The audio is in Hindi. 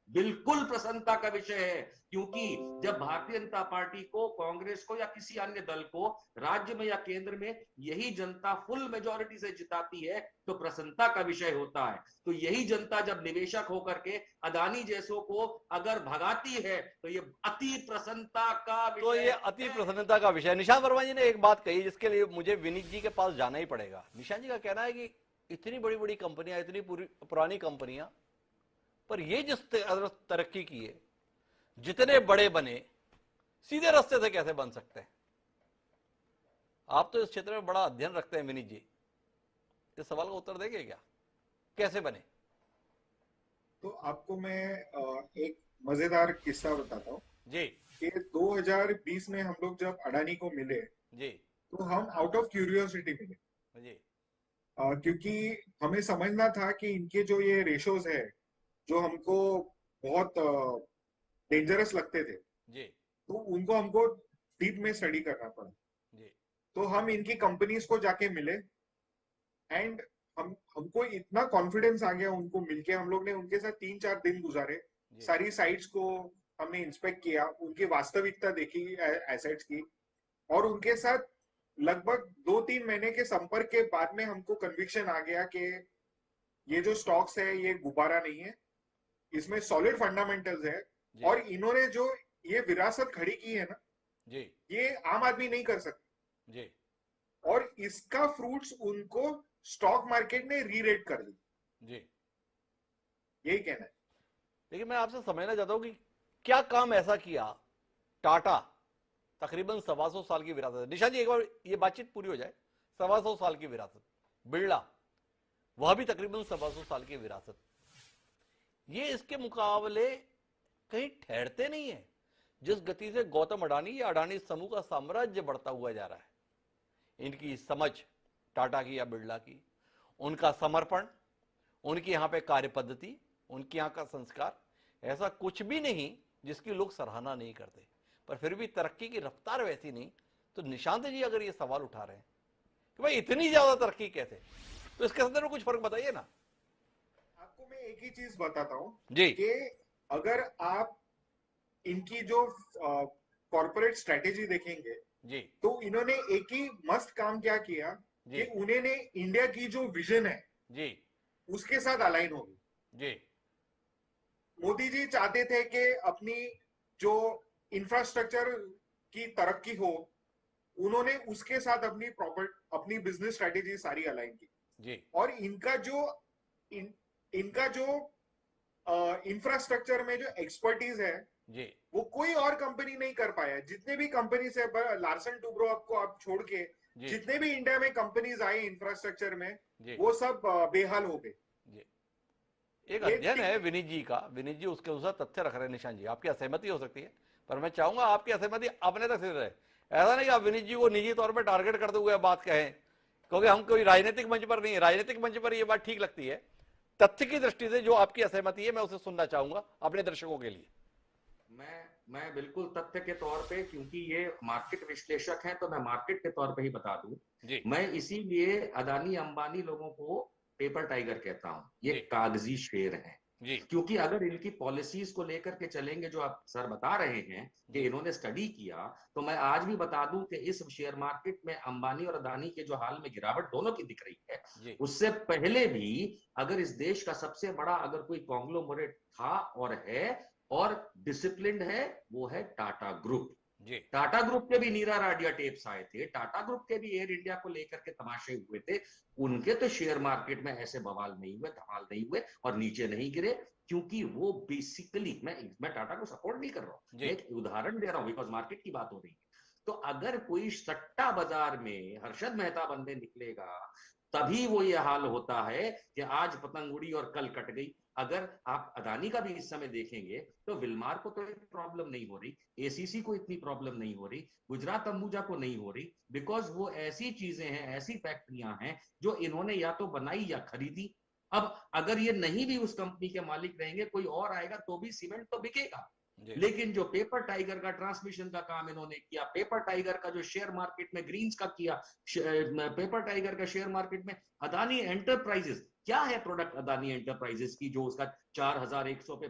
बिल्कुल प्रसन्नता का विषय है, क्योंकि जब भारतीय जनता पार्टी को, कांग्रेस को या किसी अन्य दल को राज्य में या केंद्र में यही जनता फुल मेजॉरिटी से जिताती है तो प्रसन्नता का विषय होता है। तो यही जनता जब निवेशक होकर के अदानी जैसों को अगर भगाती है तो ये अति प्रसन्नता का तो ये विषय अति है। प्रसन्नता का विषय। निशांत वर्मा जी ने एक बात कही जिसके लिए मुझे विनीत जी के पास जाना ही पड़ेगा। निशांत जी का कहना है कि इतनी बड़ी बड़ी कंपनियां, इतनी पुरानी कंपनियां, पर ये जिस तरक्की की है, जितने बड़े बने, सीधे रास्ते से कैसे बन सकते हैं? आप तो इस क्षेत्र में बड़ा अध्ययन रखते हैं विनीत जी, इस सवाल का उत्तर देंगे क्या, कैसे बने? तो आपको मैं एक मजेदार किस्सा बताता हूँ जी कि 2020 में हम लोग जब अडानी को मिले जी तो हम आउट ऑफ क्यूरियोसिटी मिले, जी क्योंकि हमें समझना था कि इनके जो ये रेशोज है जो हमको बहुत डेंजरस लगते थे, जी तो उनको हमको डीप में स्टडी करना पड़ा। जी तो हम इनकी कंपनीज को जाके मिले एंड हमको इतना कॉन्फिडेंस आ गया उनको मिलके। हम लोग ने उनके साथ 3-4 दिन गुजारे, जी सारी साइट्स को हमने इंस्पेक्ट किया, उनकी वास्तविकता देखी एसेट्स की, और उनके साथ लगभग 2-3 महीने के संपर्क के बाद में हमको कन्विक्शन आ गया कि ये जो स्टॉक्स है ये गुब्बारा नहीं है, इसमें सॉलिड फंडामेंटल्स है। जी और इन्होंने जो ये विरासत खड़ी की है ना, जी ये आम आदमी नहीं कर सकता, जी और इसका फ्रूट्स उनको स्टॉक मार्केट ने री रेट कर दी। जी। यही कहना है। लेकिन मैं आपसे समझना चाहता हूं कि क्या काम ऐसा किया टाटा, तकरीबन 125 साल की विरासत है। निशा जी एक बार ये बातचीत पूरी हो जाए। 125 साल की विरासत, बिरला वह भी तकरीबन 125 साल की विरासत, ये इसके मुकाबले कहीं ठहरते नहीं है। जिस गति से गौतम अडानी या अडानी समूह का साम्राज्य बढ़ता हुआ जा रहा है, इनकी समझ टाटा की या बिरला की, उनका समर्पण, उनकी यहां पे कार्य पद्धति, उनके यहां का संस्कार, ऐसा कुछ भी नहीं जिसकी लोग सराहना नहीं करते। पर फिर भी तरक्की की रफ्तार वैसी नहीं। तो निशांत जी अगर ये सवाल उठा रहे हैं कि भाई इतनी ज्यादा तरक्की कैसे, तो इसके अंदर में कुछ फर्क बताइए ना। आपको मैं एक ही चीज बताता हूँ जी कि अगर आप इनकी जो कॉर्पोरेट स्ट्रेटेजी देखेंगे जी तो इन्होंने एक ही मस्त काम क्या किया जी कि उन्होंने इंडिया की जो विजन है जी उसके साथ अलाइन हो गई। जी मोदी जी चाहते थे कि अपनी जो इंफ्रास्ट्रक्चर की तरक्की हो, उन्होंने उसके साथ अपनी बिजनेस स्ट्रेटेजी सारी अलाइन की। जी और इनका जो इंफ्रास्ट्रक्चर में जो एक्सपर्टीज है जी वो कोई और कंपनी नहीं कर पाया। जितने भी कंपनीज है, लार्सन टूब्रो आपको आप छोड़ के जी जितने भी इंडिया में कंपनीज आई इंफ्रास्ट्रक्चर में, जी वो सब बेहाल हो गए। जी। एक ये अध्ययन है विनीत जी का, विनीत जी उसके अनुसार तथ्य रख रहे हैं। निशांत जी आपकी असहमति हो सकती है, पर मैं चाहूंगा आपकी असहमति अपने तक सिर्फ रहे। ऐसा नहीं कि आप विनीत जी को निजी तौर पर टारगेट करते हुए बात कहें, क्योंकि हम कोई राजनीतिक मंच पर नहीं है। राजनीतिक मंच पर यह बात ठीक लगती है, तथ्य की दृष्टि से जो आपकी असहमति है मैं उसे सुनना चाहूंगा अपने दर्शकों के लिए। मैं बिल्कुल तथ्य के तौर पे, क्योंकि ये मार्केट विश्लेषक हैं तो मैं मार्केट के तौर पे ही बता दूं। जी मैं इसीलिए अदानी अंबानी लोगों को पेपर टाइगर कहता हूं, ये जी कागजी शेर हैं। जी क्योंकि अगर इनकी पॉलिसीज को लेकर के चलेंगे जो आप सर बता रहे हैं कि जी इन्होंने स्टडी किया, तो मैं आज भी बता दूं कि इस शेयर मार्केट में अंबानी और अदानी के जो हाल में गिरावट दोनों की दिख रही है, जी उससे पहले भी अगर इस देश का सबसे बड़ा अगर कोई कॉन्ग्लोमरेट था और है और डिसिप्लिन्ड है, वो है टाटा ग्रुप। जी टाटा ग्रुप के भी नीरा राडिया टेप्स आए थे, टाटा ग्रुप के भी एयर इंडिया को लेकर के तमाशे हुए थे। उनके तो शेयर मार्केट में ऐसे बवाल नहीं हुए, धमाल नहीं हुए और नीचे नहीं गिरे, क्योंकि वो बेसिकली, मैं टाटा को सपोर्ट नहीं कर रहा हूं, जी मैं एक उदाहरण दे रहा हूं बिकॉज मार्केट की बात हो रही है। तो अगर कोई सट्टा बाजार में हर्षद मेहता बनने निकलेगा तभी वो ये हाल होता है कि आज पतंग उड़ी और कल कट गई। अगर आप अदानी का भी इस समय देखेंगे तो विलमार को तो प्रॉब्लम नहीं हो रही, एसीसी को इतनी प्रॉब्लम नहीं हो रही, गुजरात अंबुजा को नहीं हो रही, बिकॉज वो ऐसी चीजें हैं, ऐसी फैक्ट्रियां हैं जो इन्होंने या तो बनाई या खरीदी। अब अगर ये नहीं भी उस कंपनी के मालिक रहेंगे, कोई और आएगा तो भी सीमेंट तो बिकेगा। जी लेकिन जो पेपर टाइगर का ट्रांसमिशन का काम इन्होंने किया, पेपर टाइगर का जो शेयर मार्केट में ग्रीन्स का किया, पेपर टाइगर का शेयर मार्केट में अदानी एंटरप्राइजेस, क्या है प्रोडक्ट अदानी एंटरप्राइजेस की जो उसका 4100 पे